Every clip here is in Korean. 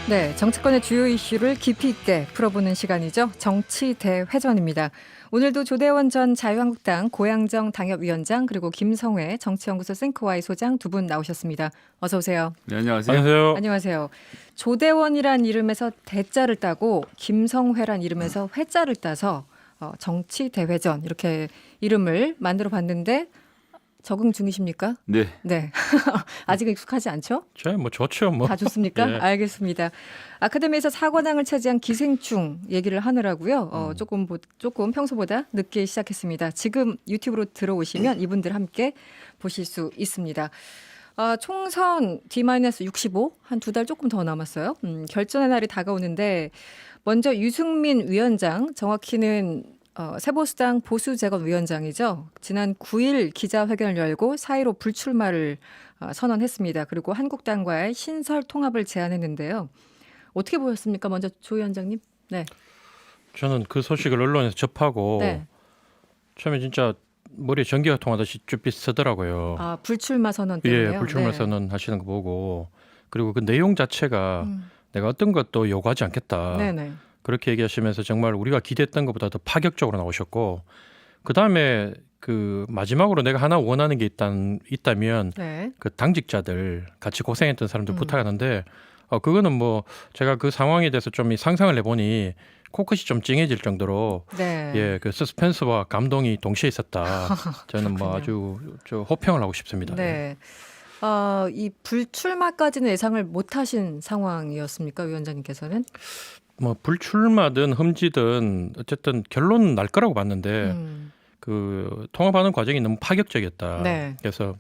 네, 정치권의 주요 이슈를 깊이 있게 풀어보는 시간이죠. 정치 대회전입니다. 오늘도 조대원 전 자유한국당 고양정 당협위원장 그리고 김성회 정치연구소 생크와이 소장 두 분 나오셨습니다. 어서 오세요. 네, 안녕하세요. 안녕하세요. 안녕하세요. 조대원이란 이름에서 대자를 따고 김성회란 이름에서 회자를 따서 정치 대회전 이렇게 이름을 만들어 봤는데 적응 중이십니까? 네. 네. 아직 익숙하지 않죠? 저야 뭐 좋죠 뭐. 다 좋습니까? 예. 알겠습니다. 아카데미에서 사관왕을 차지한 기생충 얘기를 하느라고요. 조금 평소보다 늦게 시작했습니다. 지금 유튜브로 들어오시면 이분들 함께 보실 수 있습니다. 총선 D-65 한 두 달 조금 더 남았어요. 결전의 날이 다가오는데 먼저 유승민 위원장, 정확히는 세보수당 보수재건위원장이죠. 지난 9일 기자회견을 열고 4.15 불출마를 선언했습니다. 그리고 한국당과의 신설 통합을 제안했는데요. 어떻게 보였습니까? 먼저 조 위원장님. 네. 저는 그 소식을 언론에서 접하고 네. 처음에 진짜 머리에 전기가 통하듯이 쭈삣 서더라고요. 불출마 선언 때문에요. 예, 불출마 네. 선언 하시는 거 보고 그리고 그 내용 자체가 내가 어떤 것도 요구하지 않겠다. 네네. 그렇게 얘기하시면서 정말 우리가 기대했던 것보다 더 파격적으로 나오셨고 그 다음에 그 마지막으로 내가 하나 원하는 게 있다면 네. 그 당직자들 같이 고생했던 사람들 부탁하는데 그거는 뭐 제가 그 상황에 대해서 좀 상상을 해보니 코끝이 좀 찡해질 정도로 네. 예, 그 서스펜스와 감동이 동시에 있었다. 저는 뭐 그렇군요. 아주 호평을 하고 싶습니다. 네. 이 불출마까지는 예상을 못 하신 상황이었습니까? 위원장님께서는? 뭐 불출마든 흠지든 어쨌든 결론은 날 거라고 봤는데 그 통합하는 과정이 너무 파격적이었다. 네. 그래서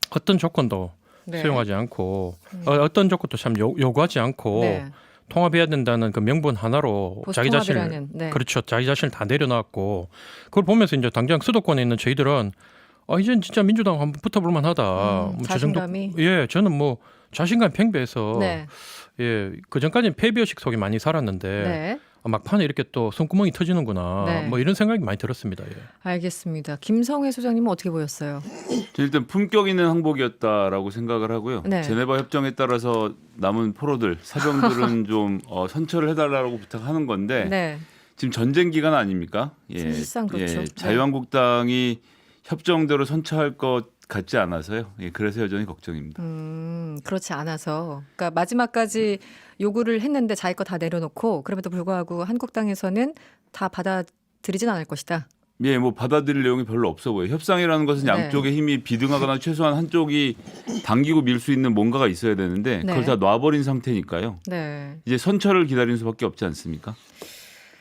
어떤 조건도 네. 수용하지 않고 어떤 조건도 참 요구하지 않고 네. 통합해야 된다는 그 명분 하나로 자기 자신을 보수통합이라는, 네. 그렇죠. 자기 자신을 다 내려놨고 그걸 보면서 이제 당장 수도권에 있는 저희들은 이젠 진짜 민주당 한번 붙어볼 만하다. 뭐 저 정도- 자신감이. 예, 저는 뭐 자신감 팽배해서 네. 예, 그 전까지는 패배의식 속에 많이 살았는데 네. 막판에 이렇게 또 손구멍이 터지는구나. 네. 뭐 이런 생각이 많이 들었습니다. 예. 알겠습니다. 김성회 소장님은 어떻게 보였어요? 저 일단 품격 있는 항복이었다라고 생각을 하고요. 네. 제네바 협정에 따라서 남은 포로들, 사병들은 좀 선처를 해달라고 부탁하는 건데 네. 지금 전쟁 기간 아닙니까? 사실상 그렇죠. 네. 자유한국당이 협정대로 선처할 것 같지 않아서요. 예, 그래서 여전히 걱정입니다. 그렇지 않아서. 그러니까 마지막까지 요구를 했는데 자기 거 다 내려놓고 그럼에도 불구하고 한국당에서는 다 받아들이진 않을 것이다. 예, 뭐 받아들일 내용이 별로 없어 보여요. 협상이라는 것은 네. 양쪽의 힘이 비등하거나 최소한 한쪽이 당기고 밀 수 있는 뭔가가 있어야 되는데 네. 그걸 다 놔버린 상태니까요. 네. 이제 선처를 기다리는 수밖에 없지 않습니까?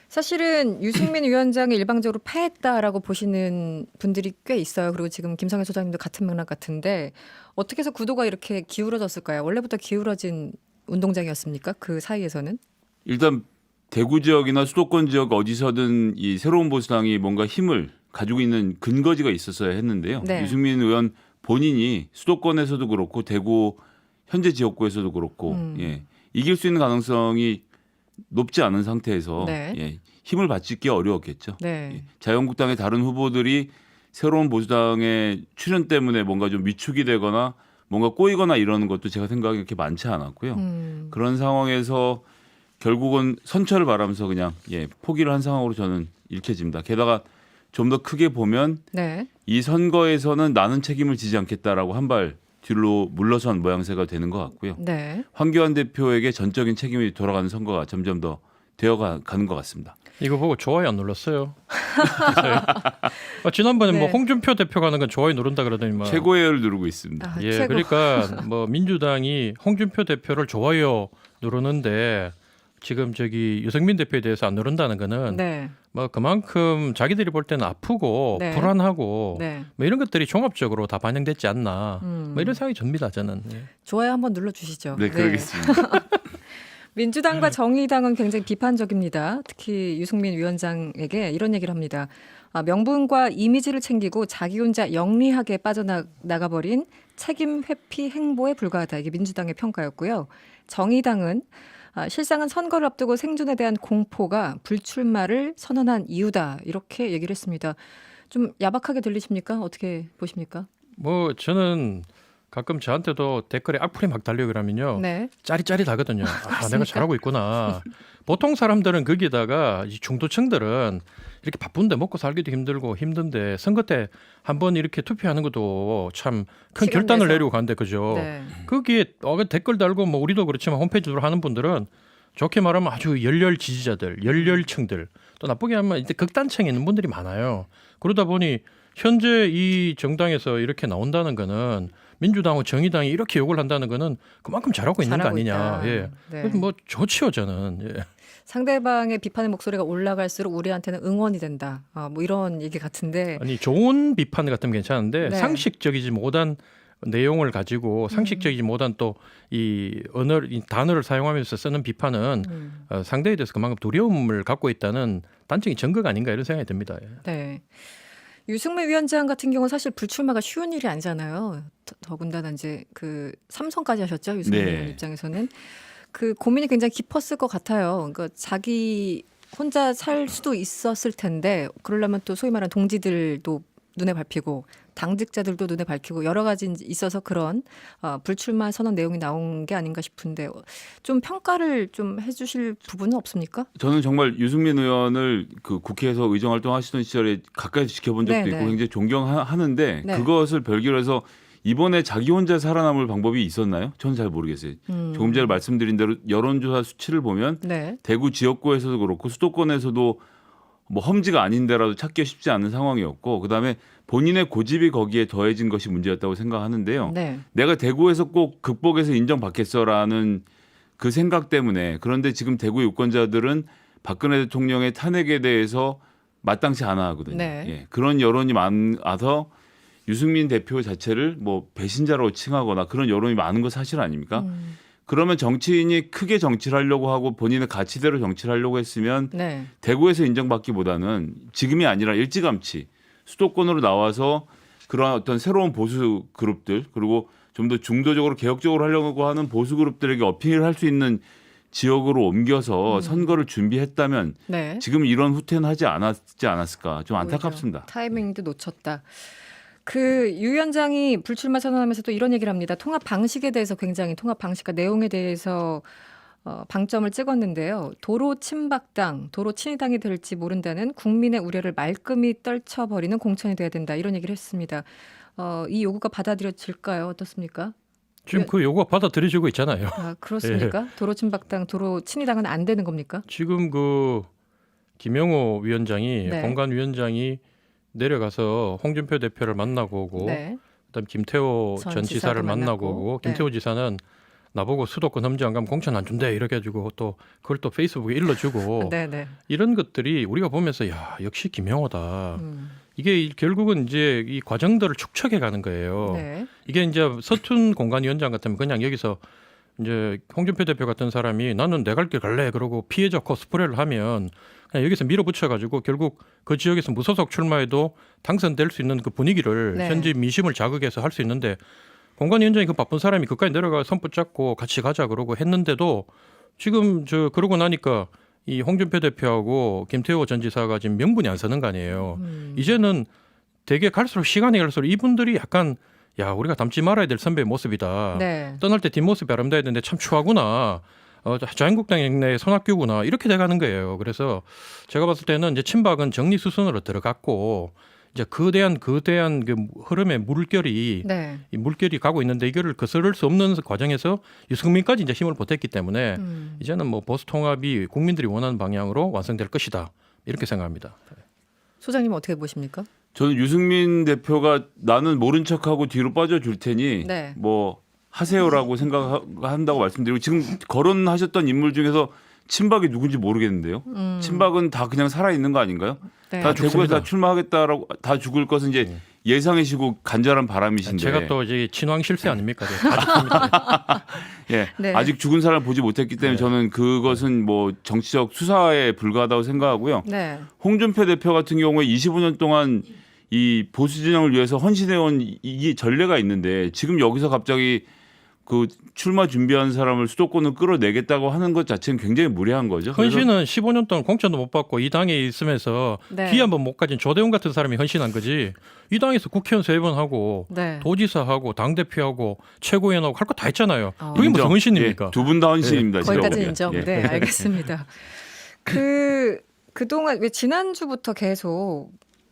사실은 유승민 위원장이 일방적으로 패했다라고 보시는 분들이 꽤 있어요. 그리고 지금 김성애 소장님도 같은 맥락 같은데 어떻게 해서 구도가 이렇게 기울어졌을까요? 원래부터 기울어진 운동장이었습니까? 그 사이에서는? 일단 대구 지역이나 수도권 지역 어디서든 이 새로운 보수당이 뭔가 힘을 가지고 있는 근거지가 있었어야 했는데요. 네. 유승민 의원 본인이 수도권에서도 그렇고 대구 현재 지역구에서도 그렇고 예, 이길 수 있는 가능성이 높지 않은 상태에서 네. 예, 힘을 받치기 어려웠겠죠. 네. 예, 자유한국당의 다른 후보들이 새로운 보수당의 출현 때문에 뭔가 좀 위축이 되거나 뭔가 꼬이거나 이러는 것도 제가 생각에 그렇게 많지 않았고요. 그런 상황에서 결국은 선처를 바라면서 그냥 포기를 한 상황으로 저는 읽혀집니다. 게다가 좀 더 크게 보면 네. 이 선거에서는 나는 책임을 지지 않겠다라고 한 발 뒤로 물러선 모양새가 되는 것 같고요. 네. 황교안 대표에게 전적인 책임이 돌아가는 선거가 점점 더 되어가는 것 같습니다. 이거 보고 좋아요 안 눌렀어요. 지난번에 네. 뭐 홍준표 대표가 하는 건 좋아요 누른다 그러더니 막 최고예를 누르고 있습니다. 예, 최고. 그러니까 뭐 민주당이 홍준표 대표를 좋아요 누르는데 지금 저기 유승민 대표에 대해서 안 누른다는 거는 네. 뭐 그만큼 자기들이 볼 때는 아프고 네. 불안하고 네. 뭐 이런 것들이 종합적으로 다 반영됐지 않나 뭐 이런 생각이 듭니다 저는. 예. 좋아요 한번 눌러주시죠. 네, 그러겠습니다. 민주당과 정의당은 굉장히 비판적입니다. 특히 유승민 위원장에게 이런 얘기를 합니다. 명분과 이미지를 챙기고 자기 혼자 영리하게 빠져나가버린 책임 회피 행보에 불과하다. 이게 민주당의 평가였고요. 정의당은 실상은 선거를 앞두고 생존에 대한 공포가 불출마를 선언한 이유다. 이렇게 얘기를 했습니다. 좀 야박하게 들리십니까? 어떻게 보십니까? 뭐 저는 가끔 저한테도 댓글에 악플이 막 달려 그러면요. 네. 짜릿짜릿하거든요. 아, 내가 잘하고 있구나. 보통 사람들은 거기다가 이 중도층들은 이렇게 바쁜데 먹고 살기도 힘들고 힘든데 선거 때 한번 이렇게 투표하는 것도 참 큰 시간 결단을 내서. 내리고 간대 그죠. 네. 거기에 댓글 달고 뭐 우리도 그렇지만 홈페이지로 하는 분들은 좋게 말하면 아주 열렬 지지자들, 열렬층들 또 나쁘게 하면 이제 극단층에 있는 분들이 많아요. 그러다 보니 현재 이 정당에서 이렇게 나온다는 거는 민주당과 정의당이 이렇게 욕을 한다는 거는 그만큼 잘하고 있는 거 잘하고 아니냐. 있다. 예. 네. 그래서 뭐 좋지요 저는. 예. 상대방의 비판의 목소리가 올라갈수록 우리한테는 응원이 된다. 뭐 이런 얘기 같은데. 아니 좋은 비판 같으면 괜찮은데 네. 상식적이지 못한 내용을 가지고 상식적이지 못한 또 이 언어, 이 단어를 사용하면서 쓰는 비판은 상대에 대해서 그만큼 두려움을 갖고 있다는 단적인 증거가 아닌가 이런 생각이 듭니다. 예. 네. 유승민 위원장 같은 경우는 사실 불출마가 쉬운 일이 아니잖아요. 더군다나 이제 그 삼선까지 하셨죠. 유승민 네. 의원 입장에서는 그 고민이 굉장히 깊었을 것 같아요. 그러니까 자기 혼자 살 수도 있었을 텐데 그러려면 또 소위 말하는 동지들도 눈에 밟히고 당직자들도 눈에 밝히고 여러 가지 있어서 그런 불출마 선언 내용이 나온 게 아닌가 싶은데 좀 평가를 좀 해주실 부분은 없습니까? 저는 정말 유승민 의원을 그 국회에서 의정 활동하시던 시절에 가까이서 지켜본 적도 네, 있고 네. 굉장히 존경하는데 네. 그것을 별개로 해서 이번에 자기 혼자 살아남을 방법이 있었나요? 저는 잘 모르겠어요. 조금 전에 말씀드린 대로 여론조사 수치를 보면 네. 대구 지역구에서도 그렇고 수도권에서도 뭐 험지가 아닌데라도 찾기 쉽지 않은 상황이었고 그다음에 본인의 고집이 거기에 더해진 것이 문제였다고 생각하는데요. 네. 내가 대구에서 꼭 극복해서 인정받겠어라는 그 생각 때문에 그런데 지금 대구 유권자들은 박근혜 대통령의 탄핵에 대해서 마땅치 않아 하거든요. 네. 예, 그런 여론이 많아서 유승민 대표 자체를 뭐 배신자로 칭하거나 그런 여론이 많은 거 사실 아닙니까? 그러면 정치인이 크게 정치를 하려고 하고 본인의 가치대로 정치를 하려고 했으면 네. 대구에서 인정받기보다는 지금이 아니라 일찌감치 수도권으로 나와서 그러한 어떤 새로운 보수 그룹들 그리고 좀 더 중도적으로 개혁적으로 하려고 하는 보수 그룹들에게 어필을 할 수 있는 지역으로 옮겨서 선거를 준비했다면 네. 지금 이런 후퇴는 하지 않았을까 좀 안타깝습니다. 오히려 타이밍도 놓쳤다. 그 유 위원장이 불출마 선언하면서 또 이런 얘기를 합니다. 통합 방식에 대해서 굉장히 통합 방식과 내용에 대해서 방점을 찍었는데요. 도로 친박당, 도로 친이당이 될지 모른다는 국민의 우려를 말끔히 떨쳐버리는 공천이 돼야 된다. 이런 얘기를 했습니다. 이 요구가 받아들여질까요? 어떻습니까? 지금 그 요구가 받아들여지고 있잖아요. 그렇습니까? 도로 친박당, 도로 친이당은 안 되는 겁니까? 지금 그 김영호 위원장이 네. 공관위원장이 내려가서 홍준표 대표를 만나고 오고 네. 그다음 김태호 전 전 지사를 지사도 만나고 만났고. 오고 네. 김태호 지사는 나보고 수도권 험지 안 가면 공천 안 준대 이렇게 해가지고 또 그걸 또 페이스북에 일러주고 네네. 이런 것들이 우리가 보면서 야 역시 김영호다. 음. 이게 결국은 이제 이 과정들을 축적해 가는 거예요. 네. 이게 이제 서툰 공관위원장 같으면 그냥 여기서 이제 홍준표 대표 같은 사람이 나는 내 갈 길 갈래 그러고 피해자 코스프레를 하면 그냥 여기서 밀어붙여가지고 결국 그 지역에서 무소속 출마해도 당선될 수 있는 그 분위기를 네. 현지 민심을 자극해서 할 수 있는데 공관위원장이 그 바쁜 사람이 그까지 내려가 손 붙잡고 같이 가자 그러고 했는데도 지금 그러고 나니까 이 홍준표 대표하고 김태호 전 지사가 지금 명분이 안 서는 거 아니에요. 이제는 되게 갈수록 시간이 갈수록 이분들이 약간 야 우리가 닮지 말아야 될 선배의 모습이다. 네. 떠날 때 뒷모습이 아름다워야 되는데 참 추하구나. 자유한국당 내의 손학규구나 이렇게 돼가는 거예요. 그래서 제가 봤을 때는 이제 친박은 정리수순으로 들어갔고 이제 거대한 그 흐름의 물결이 네. 이 물결이 가고 있는데 이거를 거스를 수 없는 과정에서 유승민까지 이제 힘을 보탰기 때문에 이제는 뭐 보수 통합이 국민들이 원하는 방향으로 완성될 것이다 이렇게 생각합니다. 소장님 어떻게 보십니까? 저는 유승민 대표가 나는 모른 척하고 뒤로 빠져줄 테니 네. 뭐 하세요라고 생각한다고 말씀드리고 지금 거론하셨던 인물 중에서 친박이 누군지 모르겠는데요. 친박은 다 그냥 살아 있는 거 아닌가요? 네. 다 죽습니다. 대구에서 다 출마하겠다라고 다 죽을 것은 이제 예상이시고 간절한 바람이신데. 제가 또 이제 친왕 실세 아닙니까? 다 죽습니다. 예, 네. 아직 죽은 사람을 보지 못했기 때문에 저는 그것은 뭐 정치적 수사에 불과하다고 생각하고요. 네. 홍준표 대표 같은 경우에 25년 동안 이 보수 진영을 위해서 헌신해온 이 전례가 있는데 지금 여기서 갑자기 그 출마 준비한 사람을 수도권을 끌어내겠다고 하는 것 자체는 굉장히 무례한 거죠. 그래서 헌신은 15년 동안 공천도 못 받고 이 당에 있으면서 네. 기회 한번 못 가진 조대웅 같은 사람이 헌신한 거지. 이 당에서 국회의원 3번 하고 네. 도지사하고 당대표하고 최고위원하고 할 거 다 했잖아요. 어. 그게 무슨 인정. 헌신입니까? 두 분 다 헌신입니다. 제가 거기까지 보기엔. 인정. 예. 네, 알겠습니다. 그동안 왜 지난주부터 계속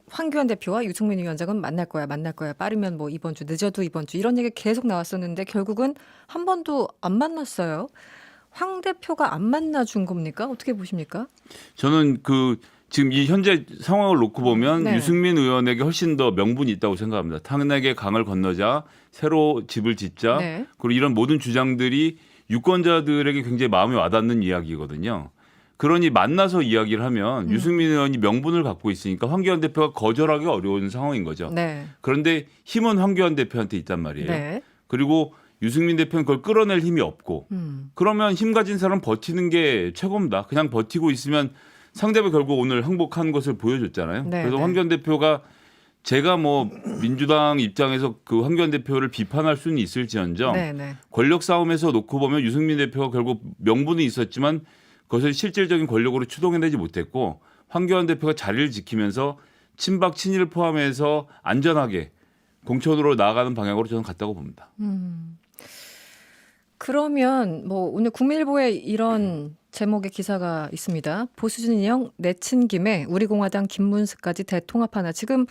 황교안 대표와 유승민 위원장은 만날 거야. 빠르면 뭐 이번 주, 늦어도 이번 주 이런 얘기 계속 나왔었는데 결국은 한 번도 안 만났어요. 황 대표가 안 만나준 겁니까? 어떻게 보십니까? 저는 그 지금 이 현재 상황을 놓고 보면 네. 유승민 의원에게 훨씬 더 명분이 있다고 생각합니다. 탄핵의 강을 건너자, 새로 집을 짓자, 네. 그리고 이런 모든 주장들이 유권자들에게 굉장히 마음에 와닿는 이야기거든요. 그러니 만나서 이야기를 하면 유승민 의원이 명분을 갖고 있으니까 황교안 대표가 거절하기 어려운 상황인 거죠. 네. 그런데 힘은 황교안 대표한테 있단 말이에요. 네. 그리고 유승민 대표는 그걸 끌어낼 힘이 없고 그러면 힘 가진 사람 버티는 게 최고입니다. 그냥 버티고 있으면 상대가 결국 오늘 항복한 것을 보여줬잖아요. 네, 그래서 네. 황교안 대표가 제가 뭐 민주당 입장에서 그 황교안 대표를 비판할 수는 있을지언정 네. 네. 권력 싸움에서 놓고 보면 유승민 대표가 결국 명분이 있었지만 그것을 실질적인 권력으로 추동해내지 못했고 황교안 대표가 자리를 지키면서 친박 친일을 포함해서 안전하게 공천으로 나아가는 방향으로 저는 갔다고 봅니다. 그러면 뭐 오늘 국민일보에 이런 제목의 기사가 있습니다. 보수진 인형 내친 김에 우리공화당 김문수까지 대통합하나. 지금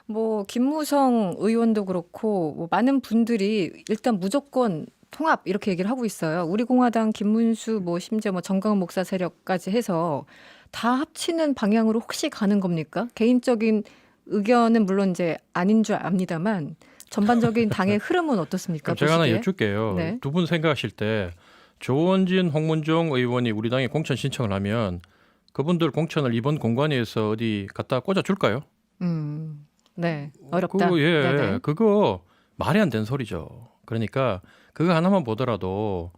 뭐 김무성 의원도 그렇고 뭐 많은 분들이 일단 무조건 통합 이렇게 얘기를 하고 있어요. 우리공화당 김문수 뭐 심지어 뭐 정강훈 목사 세력까지 해서 다 합치는 방향으로 혹시 가는 겁니까? 개인적인 의견은 물론 이제 아닌 줄 압니다만 전반적인 당의 흐름은 어떻습니까? 그럼 제가 하나 보시기에? 여쭐게요. 네. 두 분 생각하실 때 조원진, 홍문종 의원이 우리 당에 공천 신청을 하면 그분들 공천을 이번 공관위에서 어디 갖다 꽂아줄까요? 네, 어렵다. 그거, 네네. 그거 말이 안 되는 소리죠. 그러니까 그거 하나만 보더라도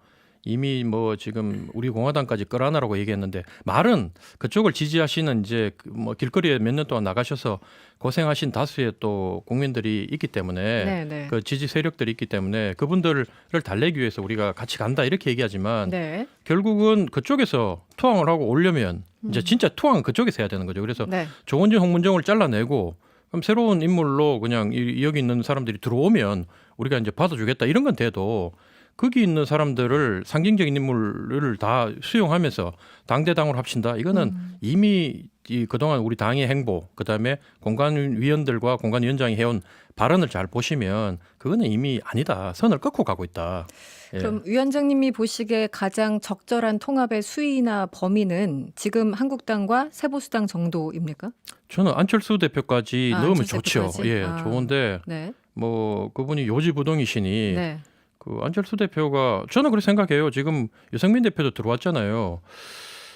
이미 뭐 지금 우리 공화당까지 끌어안으라고 얘기했는데 말은 그쪽을 지지하시는 이제 뭐 길거리에 몇 년 동안 나가셔서 고생하신 다수의 또 국민들이 있기 때문에 네네. 그 지지 세력들이 있기 때문에 그분들을 달래기 위해서 우리가 같이 간다 이렇게 얘기하지만 네. 결국은 그쪽에서 투항을 하고 오려면 이제 진짜 투항은 그쪽에서 해야 되는 거죠. 그래서 네. 조원진, 홍문정을 잘라내고 그럼 새로운 인물로 그냥 여기 있는 사람들이 들어오면 우리가 이제 받아주겠다 이런 건 돼도 거기 있는 사람들을 상징적인 인물을 다 수용하면서 당대당으로 합친다. 이거는 이미 그동안 우리 당의 행보, 그다음에 공관위원들과 공관위원장이 해온 발언을 잘 보시면 그거는 이미 아니다. 선을 끊고 가고 있다. 예. 그럼 위원장님이 보시기에 가장 적절한 통합의 수위나 범위는 지금 한국당과 새보수당 정도입니까? 저는 안철수 대표까지 넣으면 안철수 좋죠. 대표까지? 예, 좋은데 네. 뭐 그분이 요지부동이시니 네. 그 안철수 대표가 저는 그렇게 생각해요. 지금 유승민 대표도 들어왔잖아요.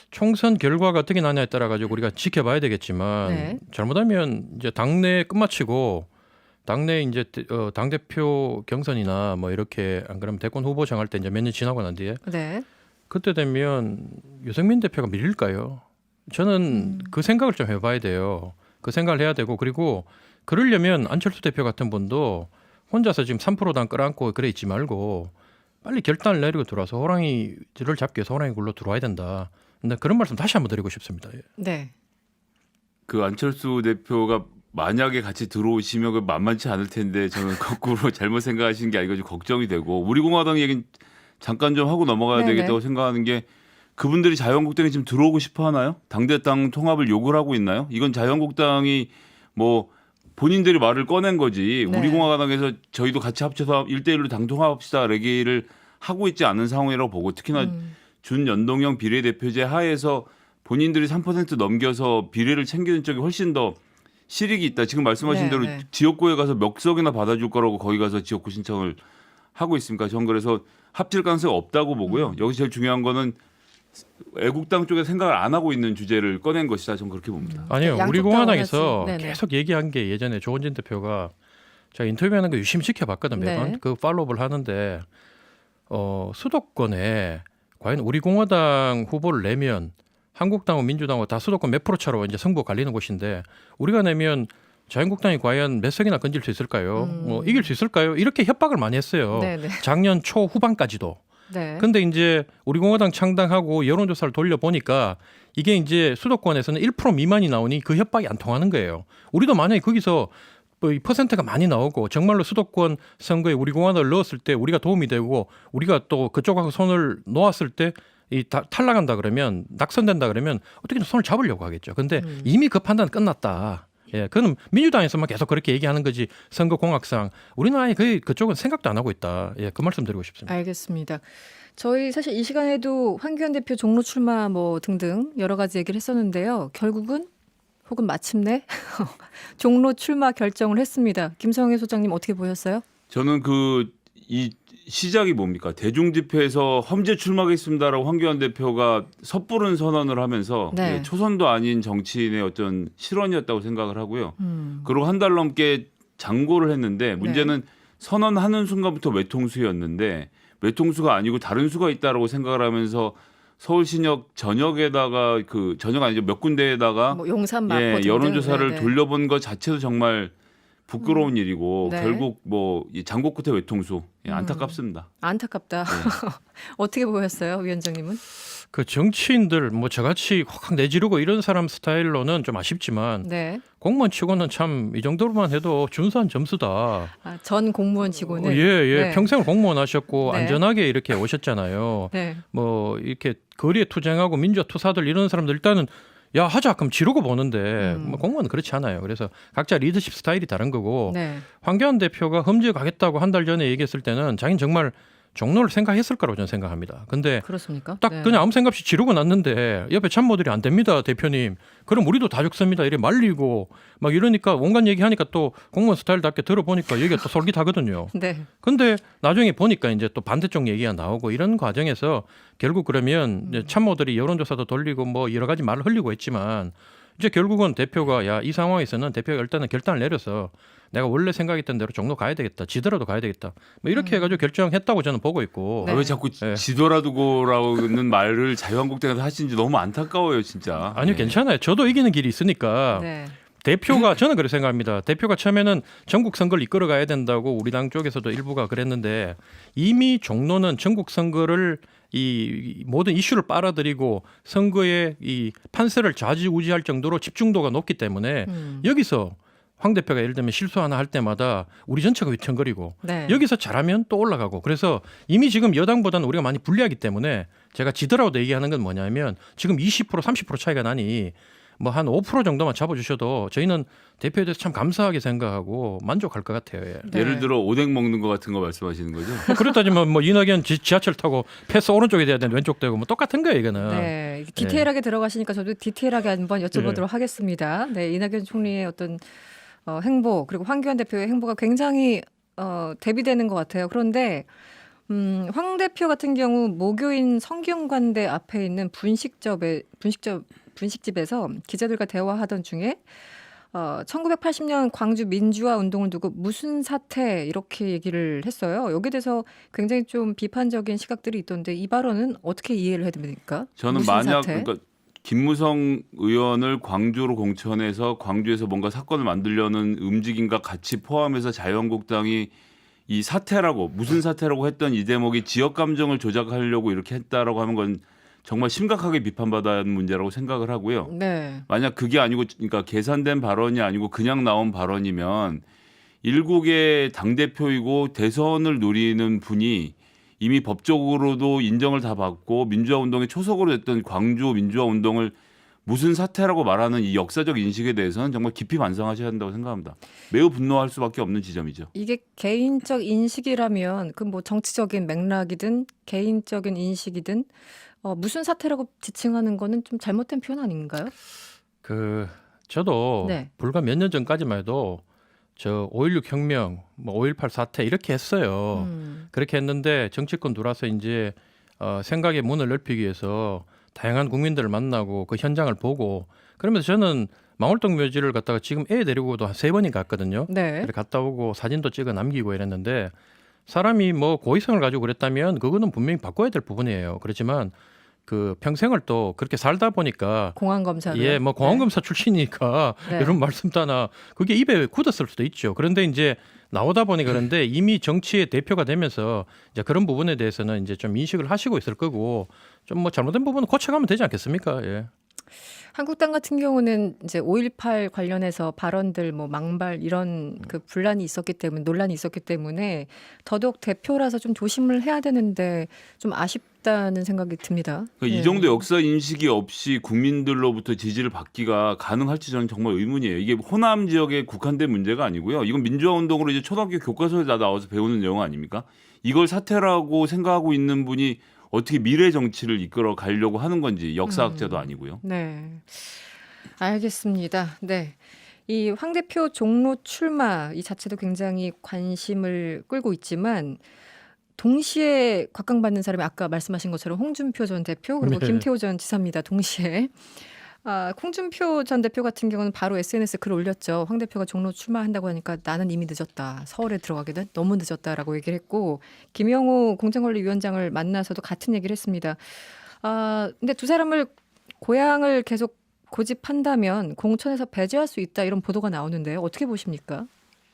총선 결과가 어떻게 나냐에 따라 가지고 우리가 지켜봐야 되겠지만 네. 잘못하면 이제 당내 끝마치고 당내 이제 당 대표 경선이나 뭐 이렇게 안 그러면 대권 후보 정할 때 이제 몇 년 지나고 난 뒤에 네. 그때 되면 유승민 대표가 밀릴까요? 저는 그 생각을 좀 해봐야 돼요. 그 생각을 해야 되고 그리고 그러려면 안철수 대표 같은 분도 혼자서 지금 3%당 끌어안고 그래 있지 말고 빨리 결단을 내리고 들어와서 호랑이를 잡기 위해서 호랑이 굴로 들어와야 된다. 근데 그런 말씀 다시 한번 드리고 싶습니다. 예. 네. 그 안철수 대표가 만약에 같이 들어오시면 그 만만치 않을 텐데 저는 거꾸로 잘못 생각하시는 게 아니고 좀 걱정이 되고 우리공화당 얘기는 잠깐 좀 하고 넘어가야 네네. 되겠다고 생각하는 게 그분들이 자유한국당에 지금 들어오고 싶어 하나요? 당대당 통합을 요구를 하고 있나요? 이건 자유한국당이 뭐 본인들이 말을 꺼낸 거지 네. 우리공화당에서 저희도 같이 합쳐서 1대1로 당 통합합시다 얘기를 하고 있지 않은 상황이라고 보고 특히나 준연동형 비례대표제 하에서 본인들이 3% 넘겨서 비례를 챙기는 쪽이 훨씬 더 실익이 있다. 지금 말씀하신 네, 대로 네. 지역구에 가서 몇 석이나 받아줄 거라고 거기 가서 지역구 신청을 하고 있습니까? 전 그래서 합칠 가능성이 없다고 보고요. 여기 제일 중요한 거는 애국당 쪽에 생각을 안 하고 있는 주제를 꺼낸 것이다. 저는 그렇게 봅니다. 아니요. 양쪽 우리 다 공화당에서 원하지. 네네. 계속 얘기한 게 예전에 조원진 대표가 제가 인터뷰하는 거 유심히 지켜봤거든 매번 네. 그 팔로우를 하는데 수도권에 과연 우리 공화당 후보를 내면 한국당과 민주당과 다 수도권 몇 프로 차로 이제 승부 갈리는 곳인데 우리가 내면 자유한국당이 과연 몇 석이나 건질 수 있을까요? 뭐 이길 수 있을까요? 이렇게 협박을 많이 했어요. 네네. 작년 초 후반까지도. 네. 근데 이제 우리 공화당 창당하고 여론조사를 돌려보니까 이게 이제 수도권에서는 1% 미만이 나오니 그 협박이 안 통하는 거예요. 우리도 만약에 거기서 뭐 이 퍼센트가 많이 나오고 정말로 수도권 선거에 우리 공화당을 넣었을 때 우리가 도움이 되고 우리가 또 그쪽하고 손을 놓았을 때 이 탈락한다 그러면 낙선된다 그러면 어떻게든 손을 잡으려고 하겠죠. 근데 이미 그 판단은 끝났다. 예, 그건 민주당에서만 계속 그렇게 얘기하는 거지 선거 공학상 우리는 아예 그쪽은 생각도 안 하고 있다. 예, 그 말씀 드리고 싶습니다. 알겠습니다. 저희 사실 이 시간에도 황교안 대표 종로 출마 뭐 등등 여러 가지 얘기를 했었는데요. 결국은 혹은 마침내 종로 출마 결정을 했습니다. 김성애 소장님 어떻게 보셨어요? 저는 이 시작이 뭡니까? 대중집회에서 험지 출마하겠습니다라고 황교안 대표가 섣부른 선언을 하면서 네. 예, 초선도 아닌 정치인의 어떤 실언이었다고 생각을 하고요. 그리고 한 달 넘게 장고를 했는데 문제는 선언하는 순간부터 외통수였는데 외통수가 아니고 다른 수가 있다라고 생각을 하면서 서울시역 전역에다가 전역 아니죠 몇 군데에다가 뭐 용산 마포 예, 등등. 여론조사를 네네. 돌려본 것 자체도 정말 부끄러운 일이고 네. 결국 뭐 이 장고 끝에 외통수 안타깝습니다. 안타깝다. 어떻게 보였어요, 위원장님은? 그 정치인들 뭐 저같이 확 내지르고 이런 사람 스타일로는 좀 아쉽지만 네. 공무원 치고는 참 이 정도로만 해도 준수한 점수다. 아, 전 공무원 치고는. 예. 네. 평생을 공무원 하셨고 네. 안전하게 이렇게 오셨잖아요. 네. 뭐 이렇게 거리에 투쟁하고 민주화 투사들 이런 사람들 일단은 야 하자 그럼 지르고 보는데 뭐 공무원은 그렇지 않아요. 그래서 각자 리더십 스타일이 다른 거고 네. 황교안 대표가 험지 가겠다고 한 달 전에 얘기했을 때는 자기는 정말 종로를 생각했을 거라고 저는 생각합니다. 근데 그렇습니까? 딱 네. 그냥 아무 생각 없이 지르고 났는데 옆에 참모들이 안 됩니다 대표님 그럼 우리도 다 죽습니다 이래 말리고 막 이러니까 온갖 얘기하니까 또 공무원 스타일답게 들어보니까 얘기가 또 솔깃하거든요. 네. 근데 나중에 보니까 이제 또 반대쪽 얘기가 나오고 이런 과정에서 결국 그러면 이제 참모들이 여론조사도 돌리고 뭐 여러 가지 말을 흘리고 했지만 이제 결국은 대표가 야 이 상황에서는 대표가 일단은 결단을 내려서 내가 원래 생각했던 대로 종로 가야 되겠다. 지더라도 가야 되겠다. 뭐 이렇게 해가지고 결정했다고 저는 보고 있고. 네. 왜 자꾸 네. 지더라도라는 말을 자유한국당에서 하시는지 너무 안타까워요, 진짜. 아니요 네. 괜찮아요. 저도 이기는 길이 있으니까 네. 대표가 저는 그렇게 생각합니다. 대표가 처음에는 전국 선거를 이끌어 가야 된다고 우리 당 쪽에서도 일부가 그랬는데 이미 종로는 전국 선거를 이 모든 이슈를 빨아들이고 선거의 이 판세를 좌지우지할 정도로 집중도가 높기 때문에 여기서 황 대표가 예를 들면 실수 하나 할 때마다 우리 전체가 휘청거리고 네. 여기서 잘하면 또 올라가고 그래서 이미 지금 여당보다는 우리가 많이 불리하기 때문에 제가 지더라도 얘기하는 건 뭐냐면 지금 20% 30% 차이가 나니 뭐 한 5% 정도만 잡아주셔도 저희는 대표에 대해서 참 감사하게 생각하고 만족할 것 같아요. 예. 네. 예를 들어 오뎅 먹는 거 같은 거 말씀하시는 거죠? 그렇다지만 뭐 이낙연 지하철 타고 패스 오른쪽에 돼야 되는 왼쪽 되고 뭐 똑같은 거예요 이거는. 네, 디테일하게 들어가시니까 저도 디테일하게 한번 여쭤보도록 네. 하겠습니다. 네, 이낙연 총리의 어떤 행보 그리고 황교안 대표의 행보가 굉장히 대비되는 것 같아요. 그런데 황 대표 같은 경우 모교인 성균관대 앞에 있는 분식집에서 기자들과 대화하던 중에 1980년 광주 민주화 운동을 두고 무슨 사태 이렇게 얘기를 했어요. 여기에 대해서 굉장히 좀 비판적인 시각들이 있던데 이 발언은 어떻게 이해를 해야 됩니까? 저는 무슨 만약 사태? 그러니까 김무성 의원을 광주로 공천해서 광주에서 뭔가 사건을 만들려는 움직임과 같이 포함해서 자유한국당이 이 사태라고 무슨 사태라고 했던 이 대목이 지역 감정을 조작하려고 이렇게 했다라고 하는 건 정말 심각하게 비판받아야 하는 문제라고 생각을 하고요. 네. 만약 그게 아니고 그러니까 계산된 발언이 아니고 그냥 나온 발언이면 일국의 당대표이고 대선을 노리는 분이 이미 법적으로도 인정을 다 받고 민주화 운동의 초석으로 됐던 광주 민주화 운동을 무슨 사태라고 말하는 이 역사적 인식에 대해서는 정말 깊이 반성하셔야 한다고 생각합니다. 매우 분노할 수밖에 없는 지점이죠. 이게 개인적 인식이라면 그 뭐 정치적인 맥락이든 개인적인 인식이든 무슨 사태라고 지칭하는 거는 좀 잘못된 표현 아닌가요? 저도 네. 불과 몇 년 전까지만 해도 저 5.16 혁명, 뭐 5.18 사태 이렇게 했어요. 그렇게 했는데 정치권 들어와서 이제 생각의 문을 넓히기 위해서 다양한 국민들을 만나고 그 현장을 보고 그러면서 저는 망월동 묘지를 갔다가 지금 애 데리고도 한 3번인가 갔거든요. 네. 그래 갔다 오고 사진도 찍어 남기고 이랬는데 사람이 뭐 고의성을 가지고 그랬다면 그거는 분명히 바꿔야 될 부분이에요. 그렇지만 그 평생을 또 그렇게 살다 보니까 공안 검사를 예, 뭐 공안검사 출신이니까 네. 이런 말씀도 하나 그게 입에 굳었을 수도 있죠. 그런데 이제 나오다 보니 그런데 이미 정치의 대표가 되면서 이제 그런 부분에 대해서는 이제 좀 인식을 하시고 있을 거고 좀 뭐 잘못된 부분은 고쳐가면 되지 않겠습니까? 예. 한국당 같은 경우는 이제 5.18 관련해서 발언들 뭐 망발 이런 그 분란이 있었기 때문에 논란이 있었기 때문에 더더욱 대표라서 좀 조심을 해야 되는데 좀 아쉽다는 생각이 듭니다. 그러니까 네. 이 정도 역사 인식이 없이 국민들로부터 지지를 받기가 가능할지 저는 정말 의문이에요. 이게 호남 지역에 국한된 문제가 아니고요. 이건 민주화 운동으로 이제 초등학교 교과서에 다 나와서 배우는 내용 아닙니까? 이걸 사태라고 생각하고 있는 분이 어떻게 미래 정치를 이끌어 가려고 하는 건지 역사학자도 아니고요. 네. 알겠습니다. 네. 이 황 대표 종로 출마 이 자체도 굉장히 관심을 끌고 있지만 동시에 각광받는 사람이 아까 말씀하신 것처럼 홍준표 전 대표 그리고 네. 김태호 전 지사입니다. 동시에. 홍준표 전 대표 같은 경우는 바로 SNS 글 올렸죠. 황 대표가 종로 출마한다고 하니까 나는 이미 늦었다. 서울에 들어가기는 너무 늦었다라고 얘기를 했고 김영호 공정관리위원장을 만나서도 같은 얘기를 했습니다. 근데 두 사람을 고향을 계속 고집한다면 공천에서 배제할 수 있다 이런 보도가 나오는데요. 어떻게 보십니까?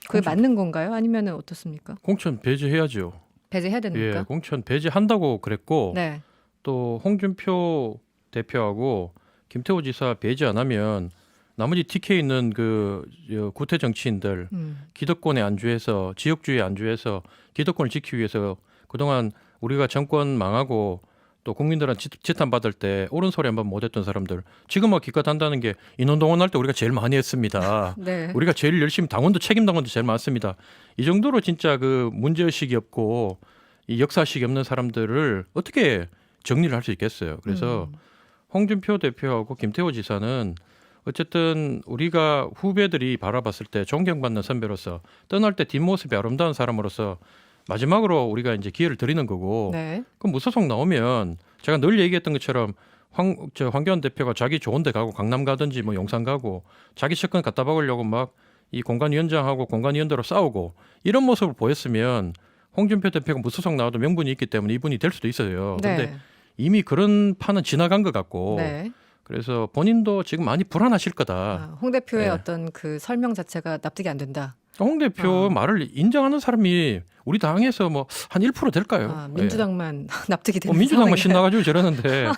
그게 맞는 건가요? 아니면 어떻습니까? 공천 배제해야죠. 배제해야 예, 됩니까? 공천 배제한다고 그랬고 네. 또 홍준표 대표하고 김태호 지사 배제 안 하면 나머지 TK 있는 그 구태 정치인들 기득권에 안주해서 지역주의에 안주해서 기득권을 지키기 위해서 그동안 우리가 정권 망하고 또 국민들한테 지탄 받을 때 옳은 소리 한번 못했던 사람들 지금 막 기껏 한다는 게 인원동원 할 때 우리가 제일 많이 했습니다. 네. 우리가 제일 열심히 당원도 책임 당원도 제일 많습니다. 이 정도로 진짜 그 문제의식이 없고 이 역사의식이 없는 사람들을 어떻게 정리를 할 수 있겠어요. 그래서 홍준표 대표하고 김태호 지사는 어쨌든 우리가 후배들이 바라봤을 때 존경받는 선배로서 떠날 때 뒷모습이 아름다운 사람으로서 마지막으로 우리가 이제 기회를 드리는 거고 네. 그럼 무소속 나오면 제가 늘 얘기했던 것처럼 황교안 대표가 자기 좋은 데 가고 강남 가든지 뭐 용산 가고 자기 측근 갖다 박으려고 막 이 공관위원장하고 공관위원대로 싸우고 이런 모습을 보였으면 홍준표 대표가 무소속 나와도 명분이 있기 때문에 이분이 될 수도 있어요. 그런데 네. 이미 그런 판은 지나간 것 같고 네. 그래서 본인도 지금 많이 불안하실 거다. 홍 대표의 네. 어떤 그 설명 자체가 납득이 안 된다. 홍 대표 말을 인정하는 사람이 우리 당에서 뭐 한 1% 될까요? 민주당만 납득이 예. 되는 민주당만 상황인가요? 신나가지고 저러는데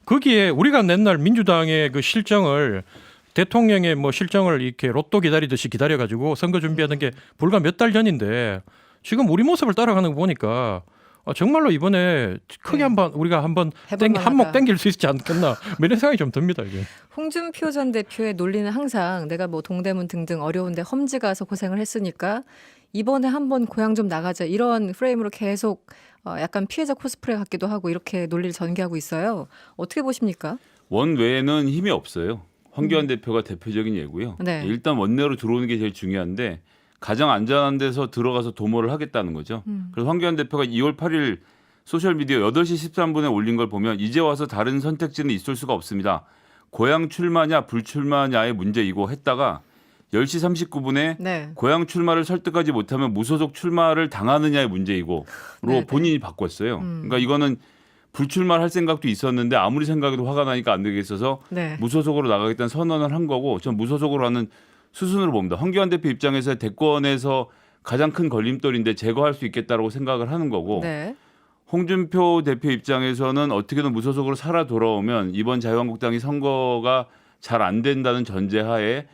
거기에 우리가 맨날 민주당의 그 실정을 대통령의 뭐 실정을 이렇게 로또 기다리듯이 기다려가지고 선거 준비하는 게 불과 몇 달 전인데 지금 우리 모습을 따라가는 거 보니까 정말로 이번에 크게 네. 한번 우리가 한번 해볼만하다. 한몫 땡길 수 있지 않겠나 이런 생각이 좀 듭니다. 이게. 홍준표 전 대표의 논리는 항상 내가 뭐 동대문 등등 어려운데 험지 가서 고생을 했으니까 이번에 한번 고향 좀 나가자 이런 프레임으로 계속 약간 피해자 코스프레 같기도 하고 이렇게 논리를 전개하고 있어요. 어떻게 보십니까? 원외에는 힘이 없어요. 황교안 대표가 대표적인 예고요. 네. 일단 원내로 들어오는 게 제일 중요한데 가장 안전한 데서 들어가서 도모를 하겠다는 거죠. 그래서 황교안 대표가 2월 8일 소셜미디어 8시 13분에 올린 걸 보면 이제 와서 다른 선택지는 있을 수가 없습니다. 고향 출마냐 불출마냐의 문제이고 했다가 10시 39분에 네. 고향 출마를 설득하지 못하면 무소속 출마를 당하느냐의 문제이고로 네네. 본인이 바꿨어요. 그러니까 이거는 불출마를 할 생각도 있었는데 아무리 생각해도 화가 나니까 안 되겠어서 네. 무소속으로 나가겠다는 선언을 한 거고 전 무소속으로 하는 수순으로 봅니다. 황교안 대표 입장에서 대권에서 가장 큰 걸림돌인데 제거할 수 있겠다라고 생각을 하는 거고 네. 홍준표 대표 입장에서는 어떻게든 무소속으로 살아 돌아오면 이번 자유한국당이 선거가 잘 안 된다는 전제하에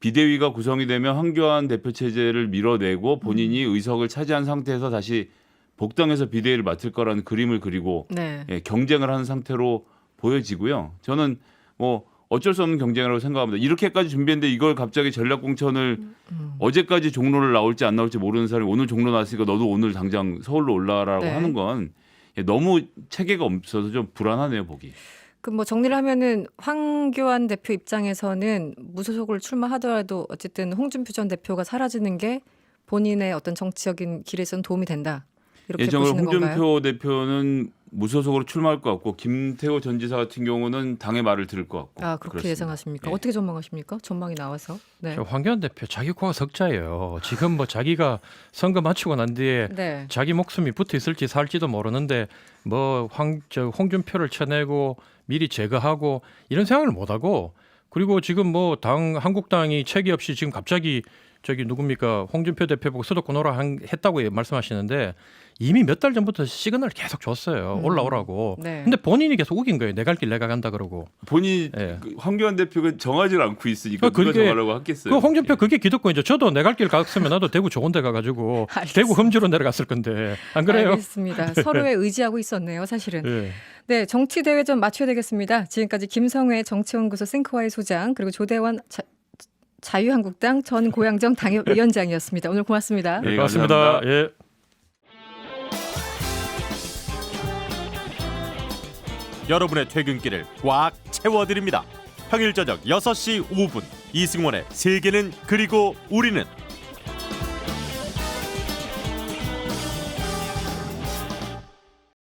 비대위가 구성이 되면 황교안 대표 체제를 밀어내고 본인이 의석을 차지한 상태에서 다시 복당해서 비대위를 맡을 거라는 그림을 그리고 네. 경쟁을 하는 상태로 보여지고요. 저는 뭐 어쩔 수 없는 경쟁이라고 생각합니다. 이렇게까지 준비했는데 이걸 갑자기 전략공천을 어제까지 종로를 나올지 안 나올지 모르는 사람이 오늘 종로 나왔으니까 너도 오늘 당장 서울로 올라라고 네. 하는 건 너무 체계가 없어서 좀 불안하네요, 보기. 그 뭐 정리를 하면은 황교안 대표 입장에서는 무소속으로 출마하더라도 어쨌든 홍준표 전 대표가 사라지는 게 본인의 어떤 정치적인 길에서는 도움이 된다. 이렇게 예정으로 보시는 건가요? 홍준표 대표는 무소속으로 출마할 것 같고 김태호 전 지사 같은 경우는 당의 말을 들을 것 같고. 아, 그렇게 그렇습니다. 예상하십니까? 예. 어떻게 전망하십니까? 전망이 나와서. 네. 황교안 대표 자기 코가 석자예요. 지금 뭐 자기가 선거 마치고 난 뒤에 네. 자기 목숨이 붙어 있을지 살지도 모르는데 뭐 홍준표를 쳐내고 미리 제거하고 이런 생각을 못 하고 그리고 지금 뭐 한국당이 체계 없이 지금 갑자기 저기 누굽니까 홍준표 대표 보고 수도권 오라 했다고 말씀하시는데 이미 몇 달 전부터 시그널을 계속 줬어요. 올라오라고. 네. 근데 본인이 계속 우긴 거예요. 내 갈 길 내가 간다 그러고. 본인이 예. 그 황교안 대표가 정하지 않고 있으니까 그게- 누가 정하려고 하겠어요. 그 홍준표 그게 기득권이죠. 저도 내 갈 길 갔으면 나도 대구 좋은 데 가가지고 알겠습니다. 대구 험지로 내려갔을 건데 안 그래요? 알겠습니다. 서로에 의지하고 있었네요, 사실은. 예. 네, 정치 대회 좀 맞춰야 되겠습니다. 지금까지 김성회 정치연구소 생크와의 소장 그리고 조대원 자유한국당 전 고양정 당협위원장이었습니다. 오늘 고맙습니다. 네, 고맙습니다. 감사합니다. 예. 여러분의 퇴근길을 꽉 채워드립니다. 평일 저녁 6시 5분 이승원의 세계는 그리고 우리는